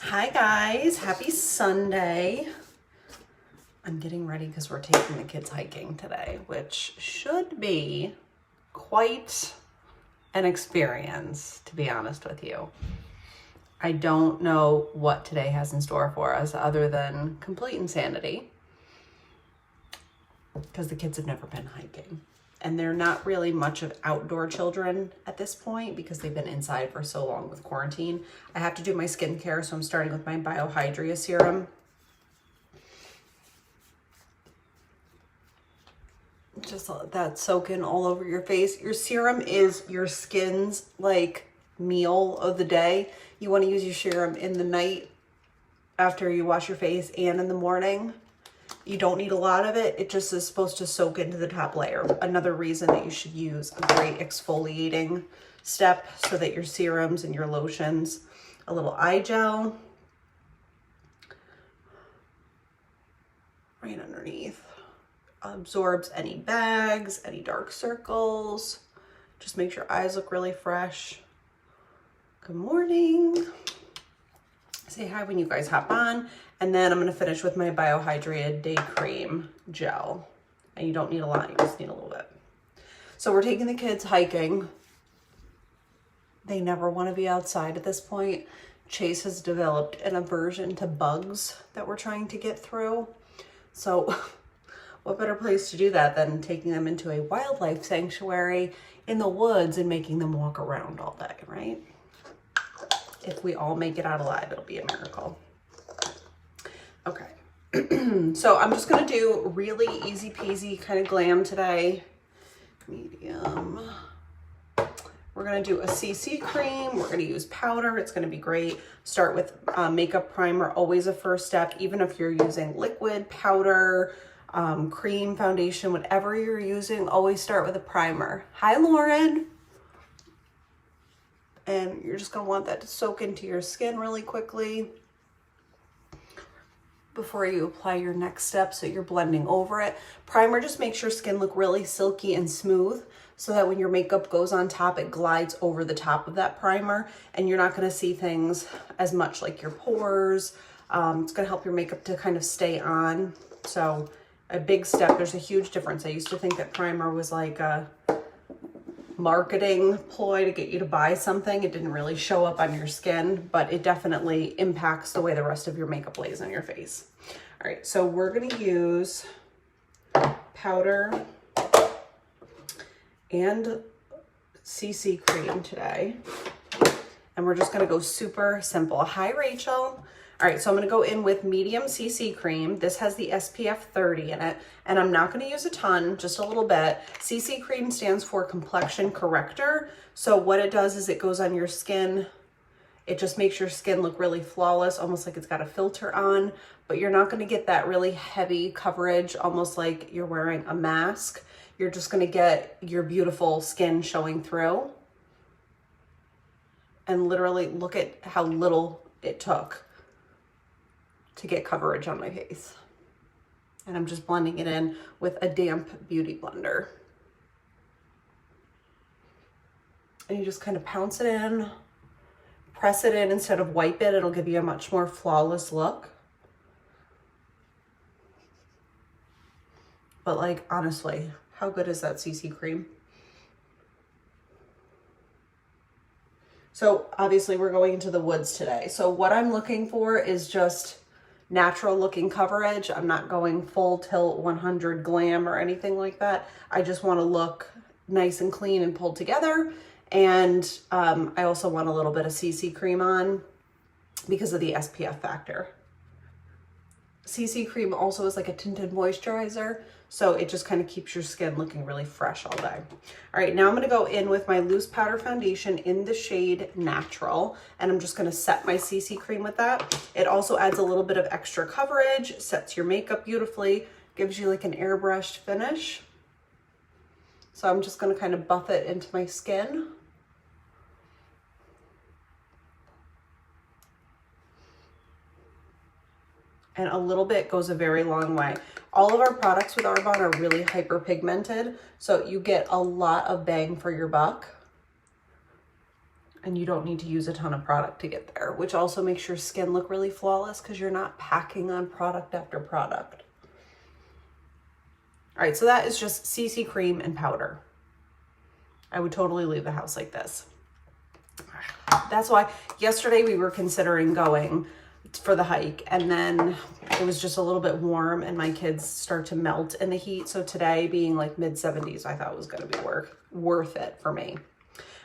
Hi guys, happy Sunday. I'm getting ready because we're taking the kids hiking today, which should be quite an experience, to be honest with you. I don't know what today has in store for us other than complete insanity, because the kids have never been hiking. And they're not really much of outdoor children at this point because they've been inside for so long with quarantine. I have to do my skincare, so I'm starting with my Hydria Serum. Just let that soak in all over your face. Your serum is your skin's like meal of the day. You want to use your serum in the night after you wash your face and in the morning. You don't need a lot of it. It just is supposed to soak into the top layer. Another reason that you should use a great exfoliating step so that your serums and your lotions, a little eye gel right underneath, absorbs any bags, any dark circles. Just makes your eyes look really fresh. Good morning. Say hi when you guys hop on. And then I'm going to finish with my Hydria Day Cream gel. And you don't need a lot, you just need a little bit. So we're taking the kids hiking. They never want to be outside at this point. Chase has developed an aversion to bugs that we're trying to get through. So what better place to do that than taking them into a wildlife sanctuary in the woods and making them walk around all day, right? If we all make it out alive, it'll be a miracle. Okay, so I'm just gonna do really easy peasy kind of glam today. Medium. We're gonna do a CC cream. We're gonna use powder. It's gonna be great. Start with makeup primer, always a first step, even if you're using liquid, powder, cream, foundation, whatever you're using, always start with a primer. Hi, Lauren. And you're just gonna want that to soak into your skin really quickly before you apply your next step, so you're blending over it. Primer just makes your skin look really silky and smooth so that when your makeup goes on top, it glides over the top of that primer and you're not gonna see things as much like your pores. It's gonna help your makeup to kind of stay on. So a big step, there's a huge difference. I used to think that primer was like a marketing ploy to get you to buy something. It didn't really show up on your skin, but it definitely impacts the way the rest of your makeup lays on your face. All right, so we're gonna use powder and CC cream today. And we're just gonna go super simple. Hi, Rachel. All right, so I'm gonna go in with medium CC cream. This has the SPF 30 in it, and I'm not gonna use a ton, just a little bit. CC cream stands for complexion corrector. So what it does is it goes on your skin. It just makes your skin look really flawless, almost like it's got a filter on, but you're not gonna get that really heavy coverage, almost like you're wearing a mask. You're just gonna get your beautiful skin showing through. And literally look at how little it took to get coverage on my face. And I'm just blending it in with a damp beauty blender. And you just kind of pounce it in, press it in instead of wipe it. It'll give you a much more flawless look. But like, honestly, how good is that CC cream? So obviously we're going into the woods today. So what I'm looking for is just natural looking coverage. I'm not going full tilt 100 glam or anything like that. I just want to look nice and clean and pulled together. And I also want a little bit of CC cream on because of the SPF factor. CC cream also is like a tinted moisturizer, so it just kind of keeps your skin looking really fresh all day. All right, now I'm gonna go in with my loose powder foundation in the shade Natural, and I'm just gonna set my CC cream with that. It also adds a little bit of extra coverage, sets your makeup beautifully, gives you like an airbrushed finish. So I'm just gonna kind of buff it into my skin. And a little bit goes a very long way. All of our products with Arbonne are really hyperpigmented, so you get a lot of bang for your buck. And you don't need to use a ton of product to get there, which also makes your skin look really flawless because you're not packing on product after product. All right, so that is just CC cream and powder. I would totally leave the house like this. That's why yesterday we were considering going for the hike, and then it was just a little bit warm and my kids start to melt in the heat. So today being like mid-70s, I thought was going to be worth it for me.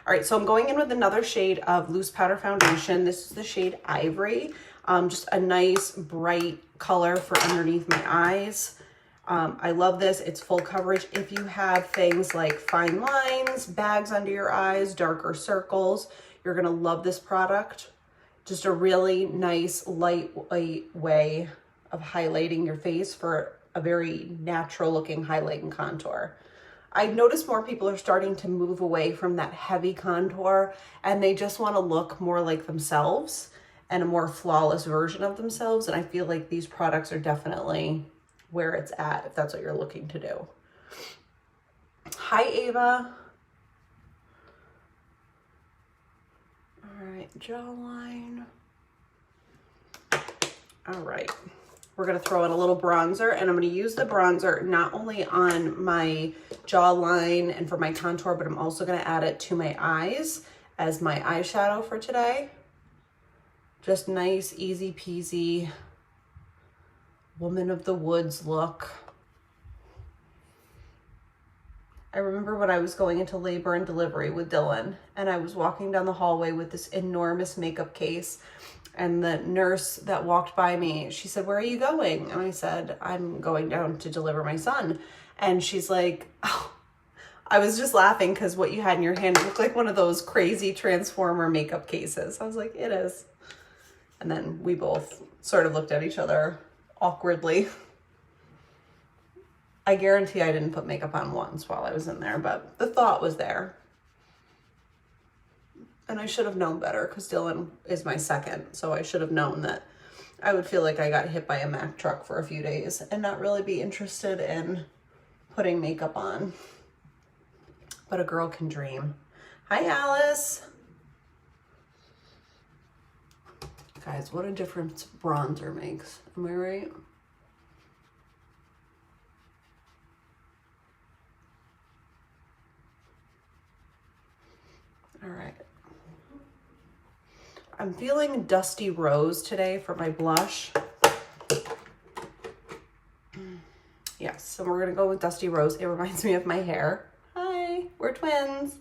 All right, so I'm going in with another shade of loose powder foundation. This is the shade Ivory. Just a nice bright color for underneath my eyes. I love this. It's full coverage. If you have things like fine lines, bags under your eyes, darker circles, you're gonna love this product. Just a really nice, lightweight way of highlighting your face for a very natural looking highlight and contour. I noticed more people are starting to move away from that heavy contour and they just wanna look more like themselves and a more flawless version of themselves. And I feel like these products are definitely where it's at if that's what you're looking to do. Hi, Ava. All right, jawline. All right, we're gonna throw in a little bronzer, and I'm gonna use the bronzer not only on my jawline and for my contour, but I'm also gonna add it to my eyes as my eyeshadow for today. Just nice, easy peasy, woman of the woods look. I remember when I was going into labor and delivery with Dylan, and I was walking down the hallway with this enormous makeup case, and the nurse that walked by me, she said, "Where are you going?" And I said, "I'm going down to deliver my son." And she's like, "Oh," I was just laughing because what you had in your hand looked like one of those crazy transformer makeup cases. I was like, "It is." And then we both sort of looked at each other awkwardly. I guarantee I didn't put makeup on once while I was in there, but the thought was there. And I should have known better because Dylan is my second, so I should have known that I would feel like I got hit by a Mack truck for a few days and not really be interested in putting makeup on. But a girl can dream. Hi, Alice. Guys, what a difference bronzer makes. Am I right? All right. I'm feeling Dusty Rose today for my blush. Yes, so we're gonna go with Dusty Rose. It reminds me of my hair. Hi, we're twins.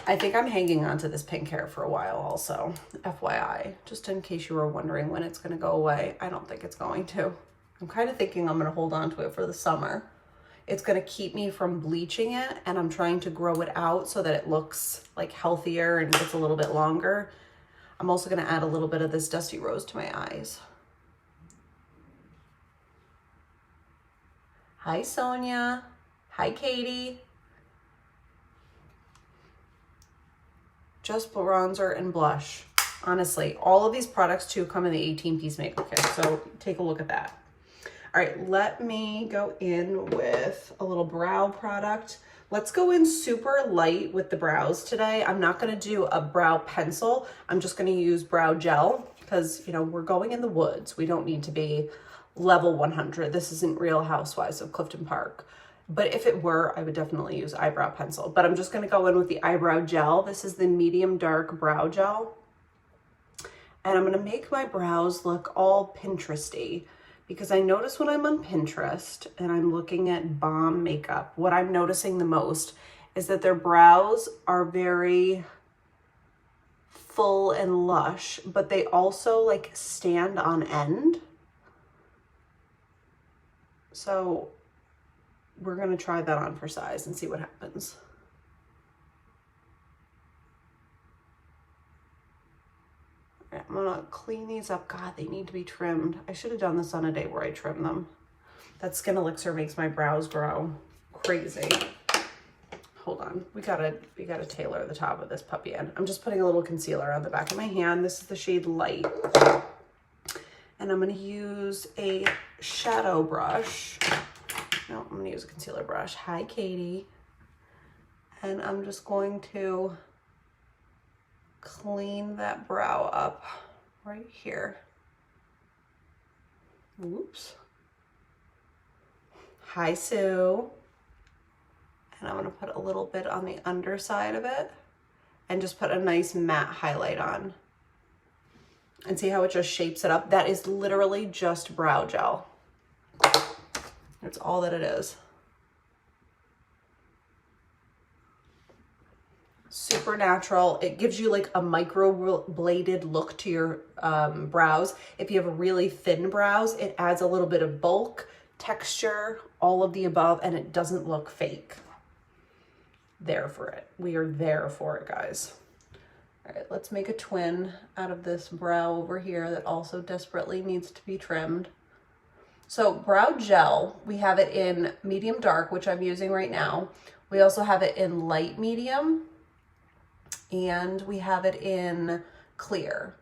I think I'm hanging on to this pink hair for a while also, FYI, just in case you were wondering when it's gonna go away. I don't think it's going to. I'm kind of thinking I'm gonna hold on to it for the summer. It's gonna keep me from bleaching it, and I'm trying to grow it out so that it looks like healthier and gets a little bit longer. I'm also gonna add a little bit of this Dusty Rose to my eyes. Hi, Sonia. Hi, Katie. Just bronzer and blush. Honestly, all of these products too come in the 18-piece makeup kit, so take a look at that. All right, let me go in with a little brow product. Let's go in super light with the brows today. I'm not gonna do a brow pencil. I'm just gonna use brow gel because, you know, we're going in the woods. We don't need to be level 100. This isn't Real Housewives of Clifton Park. But if it were, I would definitely use eyebrow pencil. But I'm just gonna go in with the eyebrow gel. This is the medium dark brow gel. And I'm gonna make my brows look all Pinteresty, because I notice when I'm on Pinterest and I'm looking at bomb makeup, what I'm noticing the most is that their brows are very full and lush, but they also like stand on end. So we're gonna try that on for size and see what happens. I'm gonna clean these up. God, they need to be trimmed. I should have done this on a day where I trim them. That Skin Elixir makes my brows grow crazy. Hold on, we gotta tailor the top of this puppy in. I'm just putting a little concealer on the back of my hand. This is the shade Light. And I'm gonna use a shadow brush. No, I'm gonna use a concealer brush. Hi, Katie. And I'm just going to clean that brow up right here. Whoops. Hi, Sue. And I'm gonna put a little bit on the underside of it and just put a nice matte highlight on. And see how it just shapes it up? That is literally just brow gel. That's all that it is. Super natural. It gives you like a micro-bladed look to your brows. If you have really thin brows, it adds a little bit of bulk, texture, all of the above, and it doesn't look fake. There for it. We are there for it, guys. All right, let's make a twin out of this brow over here that also desperately needs to be trimmed. So brow gel, we have it in medium dark, which I'm using right now. We also have it in light medium, and we have it in clear.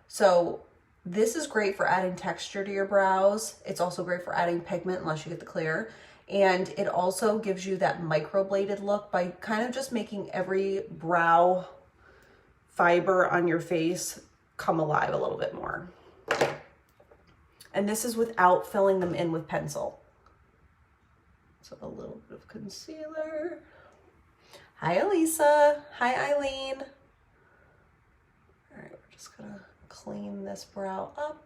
So this is great for adding texture to your brows. It's also great for adding pigment unless you get the clear. And it also gives you that microbladed look by kind of just making every brow fiber on your face come alive a little bit more. And this is without filling them in with pencil. So a little bit of concealer. Hi, Elisa. Hi, Eileen. All right, we're just gonna clean this brow up.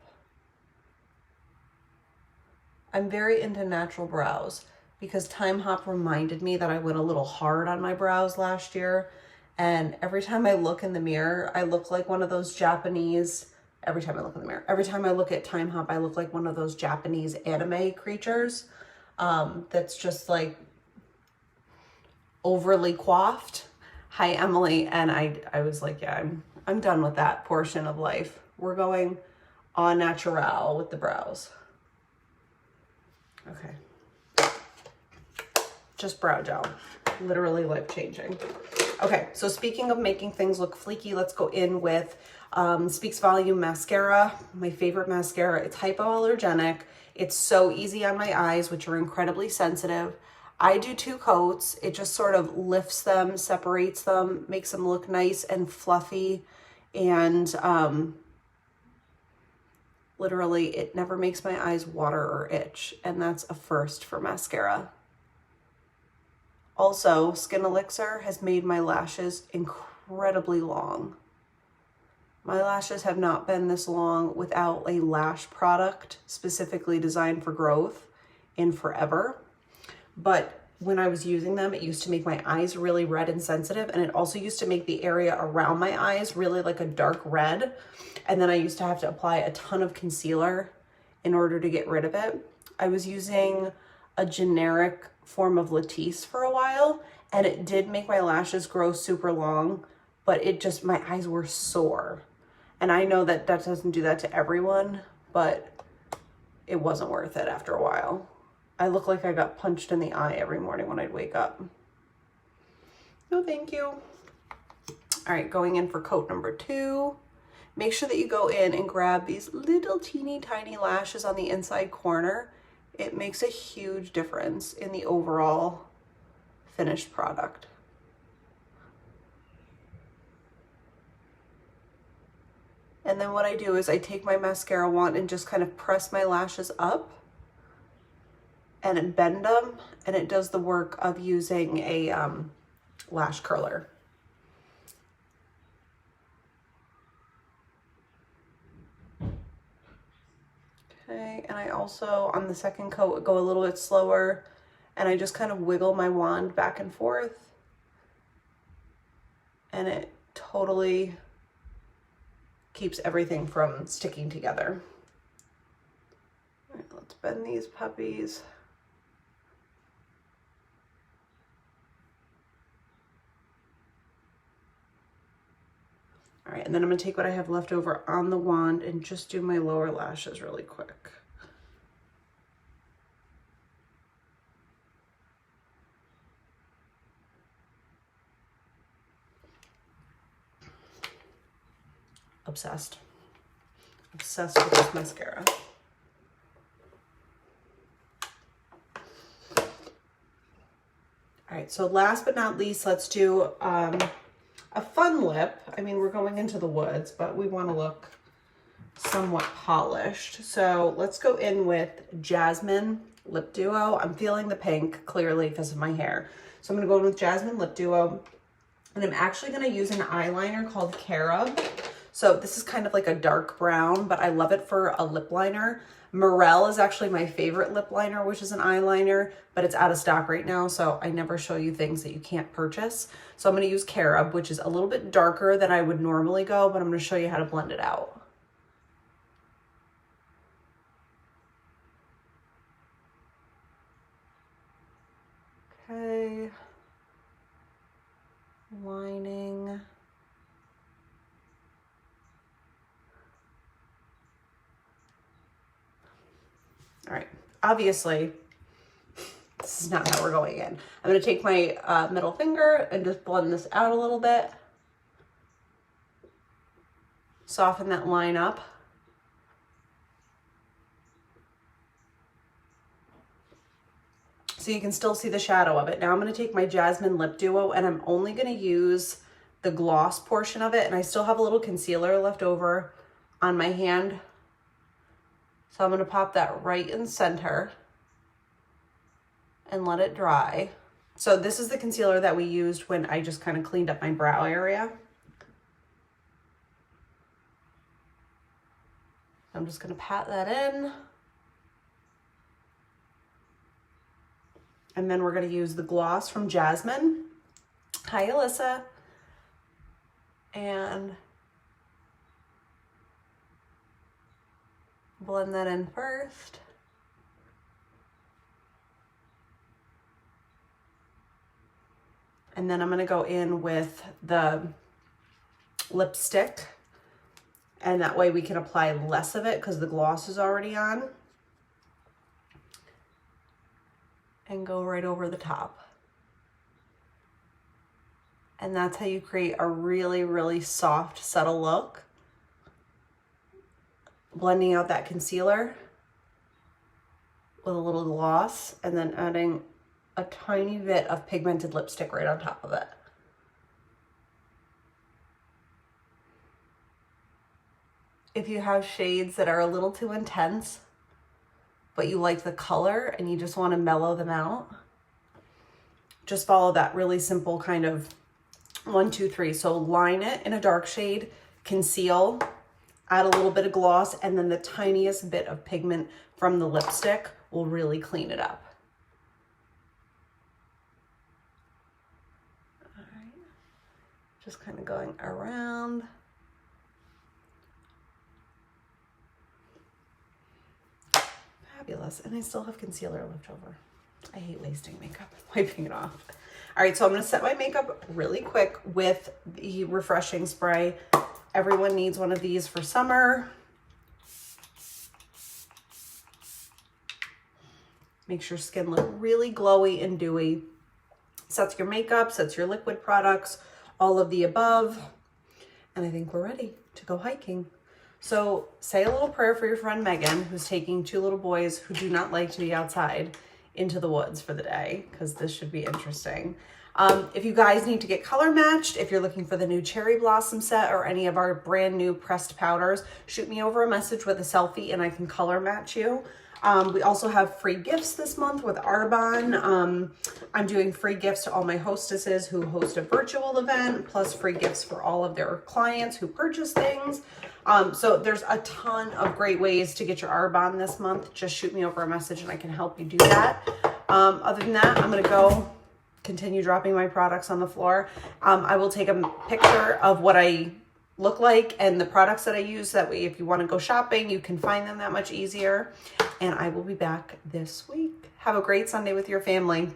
I'm very into natural brows because Time Hop reminded me that I went a little hard on my brows last year. And every time I look in the mirror, I look like one of those Japanese, every time I look in the mirror, every time I look at Time Hop, I look like one of those Japanese anime creatures that's just like overly coiffed. Hi, Emily. And I was like, yeah, I'm done with that portion of life. We're going au naturel with the brows. Okay. Just brow gel. Literally life-changing. Okay, so speaking of making things look fleeky, let's go in with Speaks Volume Mascara, my favorite mascara. It's hypoallergenic. It's so easy on my eyes, which are incredibly sensitive. I do 2 coats. It just sort of lifts them, separates them, makes them look nice and fluffy, and literally it never makes my eyes water or itch, and that's a first for mascara. Also, Skin Elixir has made my lashes incredibly long. My lashes have not been this long without a lash product specifically designed for growth in forever. But when I was using them, it used to make my eyes really red and sensitive, and it also used to make the area around my eyes really like a dark red. And then I used to have to apply a ton of concealer in order to get rid of it. I was using a generic form of Latisse for a while, and it did make my lashes grow super long, but it just, my eyes were sore. And I know that that doesn't do that to everyone, but it wasn't worth it after a while. I look like I got punched in the eye every morning when I'd wake up. No, thank you. All right, going in for coat number 2. Make sure that you go in and grab these little teeny tiny lashes on the inside corner. It makes a huge difference in the overall finished product. And then what I do is I take my mascara wand and just kind of press my lashes up and bend them, and it does the work of using a lash curler. Okay, and I also, on the second coat, go a little bit slower, and I just kind of wiggle my wand back and forth, and it totally keeps everything from sticking together. All right, let's bend these puppies. All right, and then I'm gonna take what I have left over on the wand and just do my lower lashes really quick. Obsessed. Obsessed with this mascara. All right, so last but not least, let's do a a fun lip. I mean, we're going into the woods, but we want to look somewhat polished. So let's go in with Jasmine Lip Duo. I'm feeling the pink clearly because of my hair. So I'm going to go in with Jasmine Lip Duo. And I'm actually going to use an eyeliner called Carob. So this is kind of like a dark brown, but I love it for a lip liner. Morel is actually my favorite lip liner, which is an eyeliner, but it's out of stock right now, so I never show you things that you can't purchase. So I'm going to use Carob, which is a little bit darker than I would normally go, but I'm going to show you how to blend it out. Okay. Lining. All right, obviously, this is not how we're going in. I'm going to take my middle finger and just blend this out a little bit. Soften that line up. So you can still see the shadow of it. Now I'm going to take my Jasmine Lip Duo and I'm only going to use the gloss portion of it. And I still have a little concealer left over on my hand. So I'm going to pop that right in center and let it dry. So this is the concealer that we used when I just kind of cleaned up my brow area. I'm just going to pat that in. And then we're going to use the gloss from Jasmine. Hi, Alyssa. And blend that in first. And then I'm going to go in with the lipstick. And that way we can apply less of it because the gloss is already on. And go right over the top. And that's how you create a really, really soft, subtle look. Blending out that concealer with a little gloss and then adding a tiny bit of pigmented lipstick right on top of it. If you have shades that are a little too intense, but you like the color and you just want to mellow them out, just follow that really simple kind of 1, 2, 3. So line it in a dark shade, conceal, add a little bit of gloss, and then the tiniest bit of pigment from the lipstick will really clean it up. All right, just kind of going around. Fabulous. And I still have concealer left over. I hate wasting makeup and wiping it off. All right, so I'm going to set my makeup really quick with the refreshing spray. Everyone needs one of these for summer. Makes your skin look really glowy and dewy. Sets your makeup, sets your liquid products, all of the above. And I think we're ready to go hiking. So say a little prayer for your friend Megan, who's taking 2 little boys who do not like to be outside into the woods for the day, because this should be interesting. If you guys need to get color matched, if you're looking for the new Cherry Blossom set or any of our brand new pressed powders, shoot me over a message with a selfie and I can color match you. We also have free gifts this month with Arbonne. I'm doing free gifts to all my hostesses who host a virtual event, plus free gifts for all of their clients who purchase things. So there's a ton of great ways to get your Arbonne this month. Just shoot me over a message and I can help you do that. Other than that, I'm going to go continue dropping my products on the floor. I will take a picture of what I look like and the products that I use. That way, if you want to go shopping, you can find them that much easier. And I will be back this week. Have a great Sunday with your family.